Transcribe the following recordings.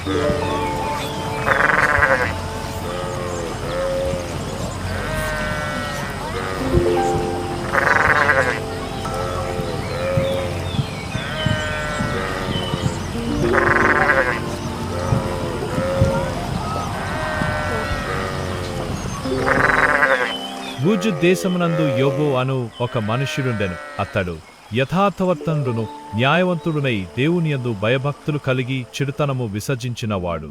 ఊజు దేశమునందు యోబు అను ఒక మనుష్యుడుండెను. అతడు యథార్థవర్తనుడును న్యాయవంతుడునై దేవునియందు భయభక్తులు కలిగి చెడుతనము విసర్జించినవాడు.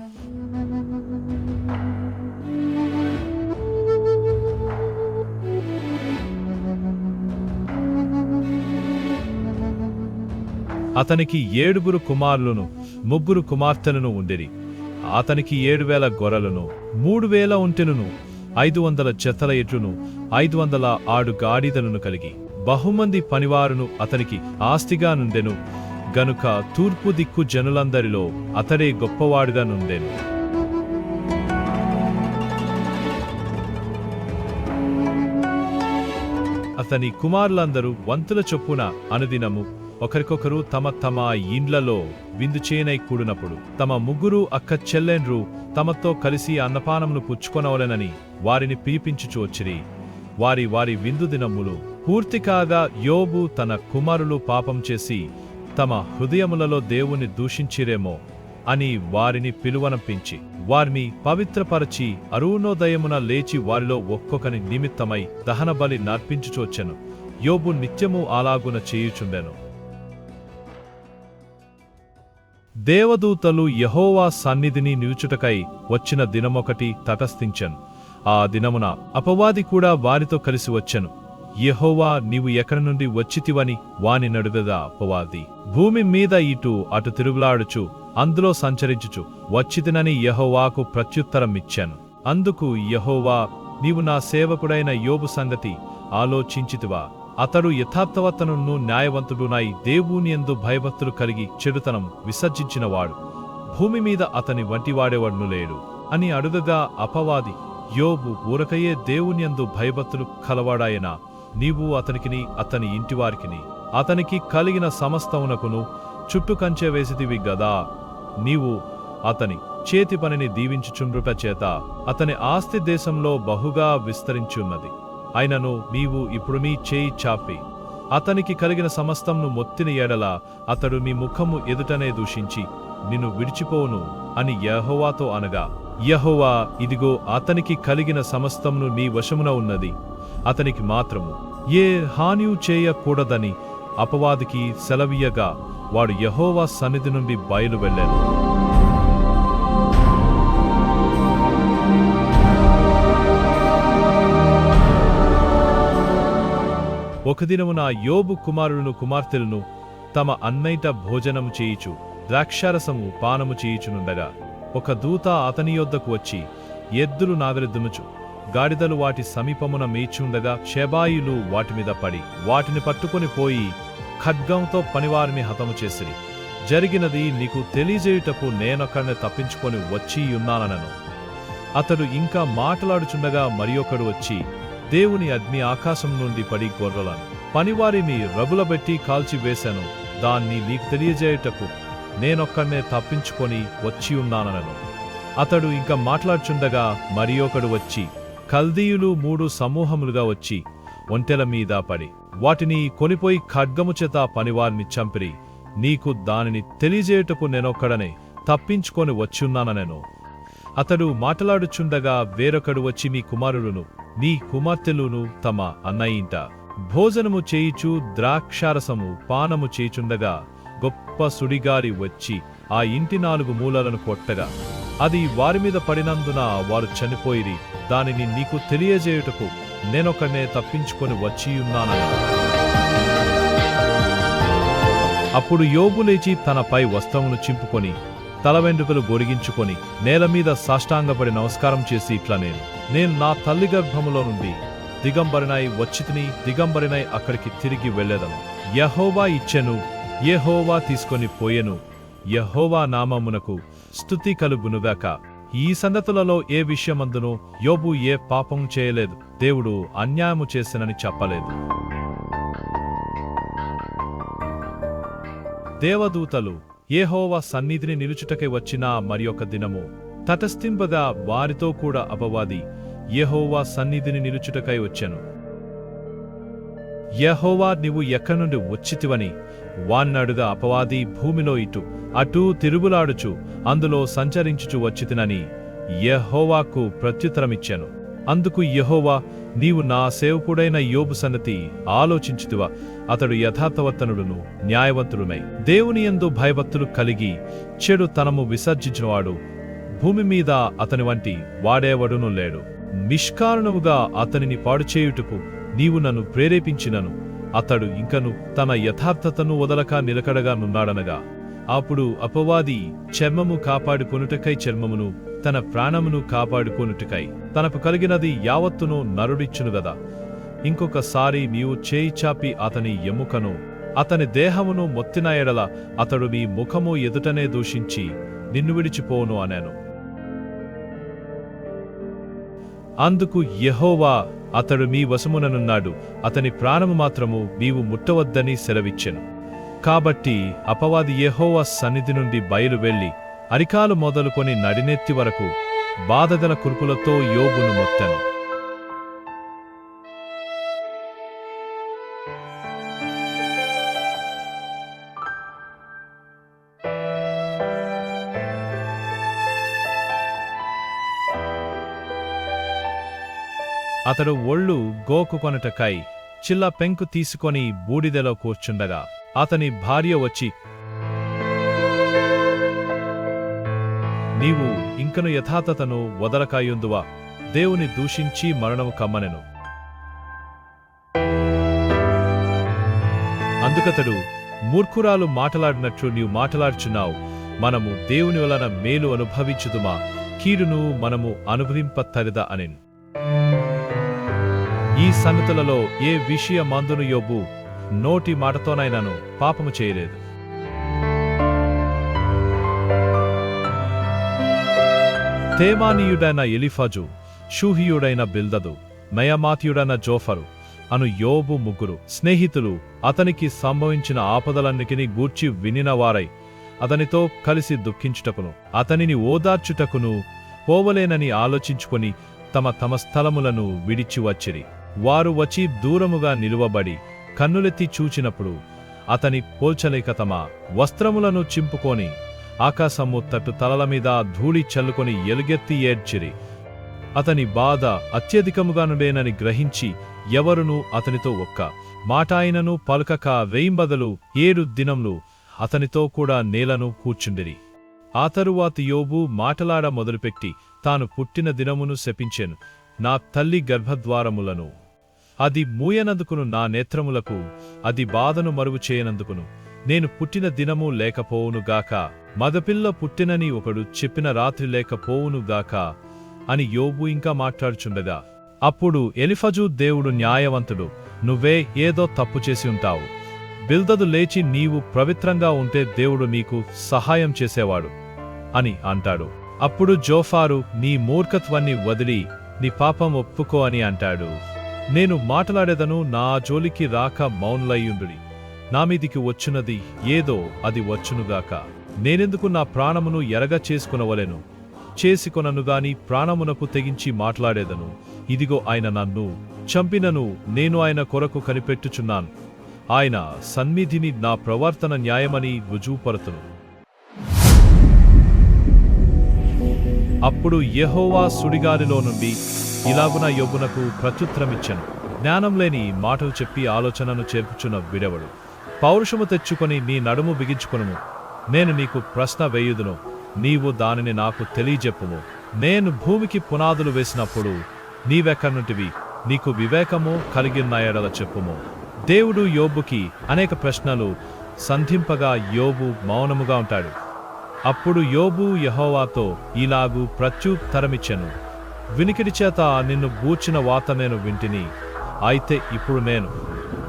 అతనికి 7 కుమారులను 3 కుమార్తెలను ఉండిరి. అతనికి 7,000 గొర్రెలను 3,000 ఒంటెలను 500 జతల ఎడ్లను 500 ఆడు గాడిదలను కలిగి బహుమంది పనివారును అతనికి ఆస్తిగా నుండెను గనుక తూర్పు దిక్కు జనులందరిలో అతడే గొప్పవాడుగా నుండెను. అతని కుమారులందరూ వంతుల చొప్పున అనుదినము ఒకరికొకరు తమ తమ ఇండ్లలో విందు చేయనై కూడినప్పుడు తమ 3 అక్క చెల్లెండ్రు తమతో కలిసి అన్నపానమును పుచ్చుకొనవలెనని వారిని పిలిపించుచు వచ్చిరి. వారి విందు దినములు పూర్తి కాగా యోబు తన కుమారులు పాపం చేసి తమ హృదయములలో దేవుని దూషించిరేమో అని వారిని పిలువనంపించి వారిని పవిత్రపరచి అరుణోదయమున లేచి వారిలో ఒక్కొక్కని నిమిత్తమై దహనబలి నర్పించుచొచ్చెను. యోబు నిత్యము అలాగున చేయుచుండెను. దేవదూతలు యెహోవా సన్నిధిని నిలుచుటకై వచ్చిన దినమొకటి తటస్థించెను. ఆ దినమున అపవాది కూడా వారితో కలిసి వచ్చెను. యెహోవా నీవు ఎక్కడి నుండి వచ్చితివని వాని నడుగగా అపవాది భూమి మీద ఇటు అటు తిరుగులాడుచు అందులో సంచరించుచు వచ్చితినని యెహోవాకు ప్రత్యుత్తరమిచ్చాను. అందుకు యెహోవా నీవు నా సేవకుడైన యోబు సంగతి ఆలోచించితివా? అతడు యథార్థవర్తనుడును న్యాయవంతుడునై దేవునియందు భయభక్తులు కలిగి చెడుతనం విసర్జించినవాడు. భూమి మీద అతని వంటివాడెవడును లేడు అని అడుగగా అపవాది యోబు ఊరకయే దేవునియందు భయభక్తులు కలవాడాయనా నీవు అతనికిని అతని ఇంటివారికిని అతనికి కలిగిన సమస్తమునకును చుట్టు కంచె వేసితివి గదా. నీవు అతని చేతి పనిని దీవించుచుండుట చేత అతని ఆస్తి దేశంలో బహుగా విస్తరించున్నది. అయినను నీవు ఇప్పుడు నీ చేయి చాపి అతనికి కలిగిన సమస్తంను మొత్తిన ఎడల అతడు నీ ముఖము ఎదుటనే దూషించి నిన్ను విడిచిపోవును అని యెహోవాతో అనగా యెహోవా ఇదిగో అతనికి కలిగిన సమస్తంను నీ వశమున ఉన్నది, అతనికి మాత్రము ఏ హానియు చేయకూడదని అపవాదికి సెలవీయగా వాడు యెహోవా సన్నిధి నుండి బయలు వెళ్ళాను. ఒక దినమున యోబు కుమారులను కుమార్తెలను తమ అన్నైట భోజనము చేయుచు ద్రాక్షారసము పానము చేయుచునుండగా ఒక దూత అతని యొద్దకు వచ్చి ఎద్దులు నాగలిద్దునుచు గాడిదలు వాటి సమీపమున మేచుండగా షెబాయిలు వాటిమీద పడి వాటిని పట్టుకొని పోయి ఖడ్గంతో పనివారిని హతము చేసిరి. జరిగినది నీకు తెలియజేయుటకు నేనొక్కడిని తప్పించుకొని వచ్చియున్నానను. అతడు ఇంకా మాట్లాడుచుండగా మరియొకడు వచ్చి దేవుని అగ్ని ఆకాశం నుండి పడి గొర్రెలను పనివారిని రగులబెట్టి కాల్చివేశాను, దాన్ని నీకు తెలియజేయుటకు నేనొక్కడినే తప్పించుకొని వచ్చియున్నానను. అతడు ఇంకా మాట్లాడుచుండగా మరియొకడు వచ్చి కల్దీయులు 3 సమూహములుగా వచ్చి ఒంటెల మీద పడి వాటిని కొనిపోయి ఖడ్గము చేత పనివారిని చంపిరి. నీకు దానిని తెలియజేయుటకు నేనొక్కడనే తప్పించుకొని వచ్చియున్నానను. అతడు మాట్లాడుచుండగా వేరొకడు వచ్చి మీ కుమారులను నీ కుమార్తెలును తమ అన్నయింట భోజనము చేయుచు ద్రాక్షారసము పానము చేయుచుండగా గొప్ప సుడిగాలి వచ్చి ఆ ఇంటి 4 మూలలను కొట్టగా అది వారిమీద పడినందున వారు చనిపోయిరి. దానిని నీకు తెలియజేయుటకు నేనొకనే తప్పించుకొని వచ్చియున్నానని. అప్పుడు యోబు లేచి తనపై వస్త్రమును చింపుకొని తల వెంట్రుకలు గొరిగించుకొని నేలమీద సాష్టాంగపడి నమస్కారం చేసి ఇట్లా నేను నా తల్లి గర్భములో నుండి దిగంబరినై వచ్చితిని, దిగంబరినై అక్కడికి తిరిగి వెళ్ళెదను. యెహోవా ఇచ్చెను, యెహోవా తీసుకొని పోయెను. యెహోవా నామమునకు స్తుతి కలుగునుగాక. ఈ సంగతులలో ఏ విషయమందును యోబు ఏ పాపం చేయలేదు, దేవుడు అన్యాయము చేసినని చెప్పలేదు. దేవదూతలు యెహోవా సన్నిధిని నిలుచుటకై వచ్చిన మరియొక దినము తటస్థింపగా వారితో కూడా అపవాది యెహోవా సన్నిధిని నిలుచుటకై వచ్చెను. యెహోవా నీవు ఎక్కడ్నుండి వచ్చితివని వాన్నడుగా అపవాది భూమిలో ఇటు అటూ తిరుగులాడుచు అందులో సంచరించుచు వచ్చితినని యెహోవాకు ప్రత్యుత్తరమిచ్చెను. అందుకు యెహోవా, నీవు నా సేవకుడైన యోబు సంగతి ఆలోచించుతివా? అతడు యథార్థవర్తనుడును న్యాయవంతుడునై దేవుని యందు భయభక్తులు కలిగి చెడు తనము విసర్జించినవాడు భూమి మీద అతని వంటి వాడేవడునూ లేడు. నిష్కారణముగా అతనిని పాడుచేయుటకు నీవు నన్ను ప్రేరేపించినను అతడు ఇంకను తన యథార్థతను వదలక నిలకడగా నున్నాడనగా, అప్పుడు అపవాది చర్మము కాపాడుకొనుటకై చర్మమును, తన ప్రాణమును కాపాడుకొనుటకై తనకు కలిగినది యావత్తును నరుడిచ్చును గదా. ఇంకొకసారి నీవు చేయి చాపి అతని ఎముకను, అతని దేహమును మొత్తిన ఎడల అతడు నీ ముఖము ఎదుటనే దూషించి నిన్ను విడిచిపోను అనెను. అందుకు యెహోవా, అతడు మీ వశముననున్నాడు, అతని ప్రాణము మాత్రము నీవు ముట్టవద్దని సెలవిచ్చెను. కాబట్టి అపవాది యెహోవా సన్నిధి నుండి బయలు వెళ్లి అరికాలు మొదలుకొని నడినెత్తి వరకు బాధగల కురుపులతో యోబును మొత్తెను. అతడు ఒళ్ళు గోకుకొనుటకై చిల్ల పెంకు తీసుకొని బూడిదెలో కూర్చుండగా అతని భార్య వచ్చి, నీవు ఇంకను యథార్థతను వదలకాయుందువా? దేవుని దూషించి మరణము కమ్మనెను. అందుకతడు, మూర్ఖురాలు మాటలాడినట్లు నీవు మాటలాడుచున్నావు. మనము దేవుని వలన మేలు అనుభవించుదుమా? కీడును మనము అనుభవింపతరిదా అనెను. ఈ సంగతులలో ఏ విషయమందును యోబు నోటి మాటతోనైనాను పాపము చేయలేదు. తేమానీయుడైన ఎలీఫజు, షూహీయుడైన బిల్దదు, నయమాతీయుడైన జోఫరు అను యోబు ముగ్గురు స్నేహితులు అతనికి సంభవించిన ఆపదలన్నిటినీ గూర్చి వినినవారై అతనితో కలిసి దుఃఖించుటకును అతనిని ఓదార్చుటకును పోవలేనని ఆలోచించుకొని తమ తమ స్థలములను విడిచి వచ్చిరి. వారు వచ్చి దూరముగా నిలువబడి కన్నులెత్తి చూచినప్పుడు అతని పోల్చలేక తమ వస్త్రములను చింపుకొని ఆకాశము తట్టు తలలమీద ధూళి చల్లుకొని ఎలుగెత్తి ఏడ్చిరి. అతని బాధ అత్యధికముగానుండేనని గ్రహించి ఎవరునూ అతనితో ఒక్క మాట ఆయనను పలుకక 7 దినములు అతనితో కూడా నేలను కూర్చుండిరి. ఆ తరువాత యోబు మాటలాడ మొదలుపెట్టి తాను పుట్టిన దినమును శపించెను. నా తల్లి గర్భద్వారములను అది మూయనందుకును, నా నేత్రములకు అది బాధను మరువు చేయనందుకును నేను పుట్టిన దినము లేకపోవునుగాక, మగపిల్ల పుట్టినని ఒకడు చెప్పిన రాత్రి లేకపోవునుగాక అని యోబు ఇంకా మాట్లాడుచుండగా, అప్పుడు ఎలీఫజు, దేవుడు న్యాయవంతుడు, నువ్వే ఏదో తప్పు చేసి ఉంటావు. బిల్దదు లేచి, నీవు పవిత్రంగా ఉంటే దేవుడు నీకు సహాయం చేసేవాడు అని అంటాడు. అప్పుడు జోఫారు, నీ మూర్ఖత్వాన్ని వదిలి నీ పాపం ఒప్పుకో అని అంటాడు. నేను మాట్లాడేదను, నా జోలికి రాక మౌనులయ్యుండుడి. నా మీదికి వచ్చున్నది ఏదో అది వచ్చునుగాక. నేనెందుకు నా ప్రాణమును ఎరగ చేసుకునవలెను? చేసుకొననుగాని ప్రాణమునకు తెగించి మాట్లాడేదను. ఇదిగో ఆయన నన్ను చంపినను నేను ఆయన కొరకు కనిపెట్టుచున్నాను. ఆయన సన్నిధిని నా ప్రవర్తన న్యాయమని రుజువుపరతును. అప్పుడు యెహోవా సుడిగాలిలో నుండి ఇలాగున యోబునకు ప్రత్యుత్తరమిచ్చెను. జ్ఞానం లేని మాటలు చెప్పి ఆలోచనను చేర్పుచున్న విడవడు. పౌరుషము తెచ్చుకొని నీ నడుము బిగించుకొనుము. నేను నీకు ప్రశ్న వేయుదును, నీవు దానిని నాకు తెలియజెప్పుము. నేను భూమికి పునాదులు వేసినప్పుడు నీవెక్కడ్నుంటివి? నీకు వివేకము కలిగిన ఎడల చెప్పుము. దేవుడు యోబుకి అనేక ప్రశ్నలు సంధింపగా యోబు మౌనముగా ఉంటాడు. అప్పుడు యోబు యెహోవాతో ఇలాగు ప్రత్యుత్తరమిచ్చెను, వినికిడి చేత నిన్ను గూర్చిన వాత నేను వింటిని. అయితే ఇప్పుడు నేను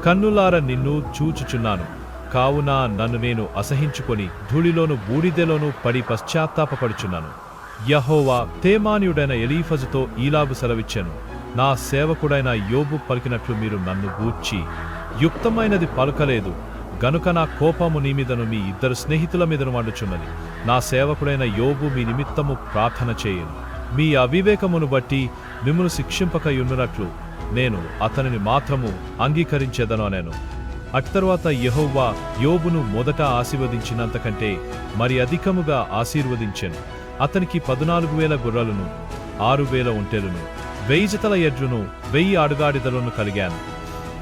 కన్నులార నిన్ను చూచుచున్నాను. కావున నన్ను నేను అసహించుకొని ధూళిలోను బూడిదెలోను పడి పశ్చాత్తాపపడుచున్నాను. యెహోవా తేమానీయుడైన ఎలీఫజుతో ఈలాగు సెలవిచ్చెను, నా సేవకుడైన యోబు పలికినట్లు మీరు నన్ను గూర్చి యుక్తమైనది పలుకలేదు. గనుక నా కోపము నీ మీదను మీ ఇద్దరు స్నేహితుల మీదను మండుచున్నది. నా సేవకుడైన యోబు మీ నిమిత్తము ప్రార్థన చేయను. మీ అవివేకమును బట్టి మిమ్మును శిక్షింపకయున్నట్లు నేను అతనిని మాత్రము అంగీకరించేదను అనేను. అట్తరువాత యెహోవా యోబును మొదట ఆశీర్వదించినంతకంటే మరి అధికముగా ఆశీర్వదించెను. అతనికి 14,000 గొర్రెలను, 6,000 ఒంటెలను, 1000 జతల ఎడ్లను, 1000 ఆడుగాడిదలను కలిగాను.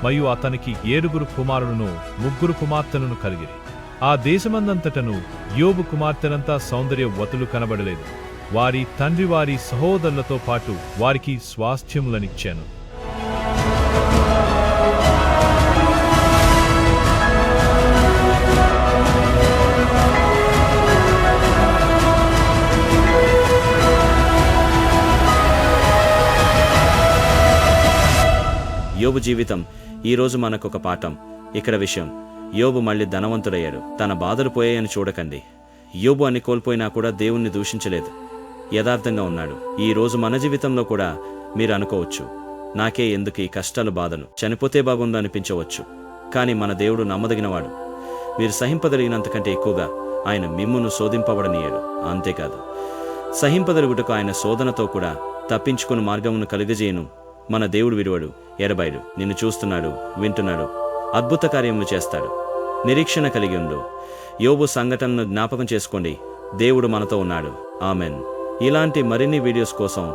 మరియు అతనికి 7 కుమారులను, 3 కుమార్తెలను కలిగిరి. ఆ దేశమందంతటను యోబు కుమార్తెలంతా సౌందర్యవతులు కనబడలేదు. వారి తండ్రి వారి సహోదరులతో పాటు వారికి స్వాస్థ్యములనిచ్చాను. యోబు జీవితం ఈరోజు మనకొక పాఠం. ఇక్కడ విషయం, యోబు మళ్ళీ ధనవంతుడయ్యాడు. తన బాధలు పోయాయని చూడకండి. యోబు అన్ని కోల్పోయినా కూడా దేవుణ్ణి దూషించలేదు, యథార్థంగా ఉన్నాడు. ఈ రోజు మన జీవితంలో కూడా మీరు అనుకోవచ్చు, నాకే ఎందుకు ఈ కష్టాలు బాధలు, చనిపోతే బాగుండు అనిపించవచ్చు. కానీ మన దేవుడు నమ్మదగినవాడు. మీరు సహింపదలిగినంతకంటే ఎక్కువగా ఆయన మిమ్మును శోధింపబడనీయడు. అంతేకాదు, సహింపదలుగుటకు ఆయన శోధనతో కూడా తప్పించుకుని మార్గమును కలిగజేయను. మన దేవుడు విడువడు, ఎడబాయడు. నిన్ను చూస్తున్నాడు, వింటున్నాడు, అద్భుత కార్యములు చేస్తాడు. నిరీక్షణ కలిగి ఉండు. యోబు సంఘటనను జ్ఞాపకం చేసుకోండి. దేవుడు మనతో ఉన్నాడు. ఆమెన్. ఇలాంటి మరిన్ని వీడియోస్ కోసం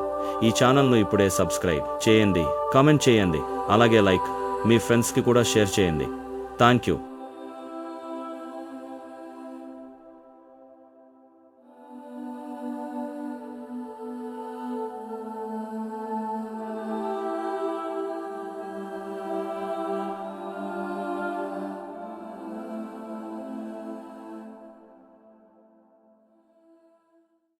ఈ ఛానల్ను ఇప్పుడే సబ్స్క్రైబ్ చేయండి, కామెంట్ చేయండి, అలాగే లైక్ మీ ఫ్రెండ్స్కి కూడా షేర్ చేయండి. Thank you.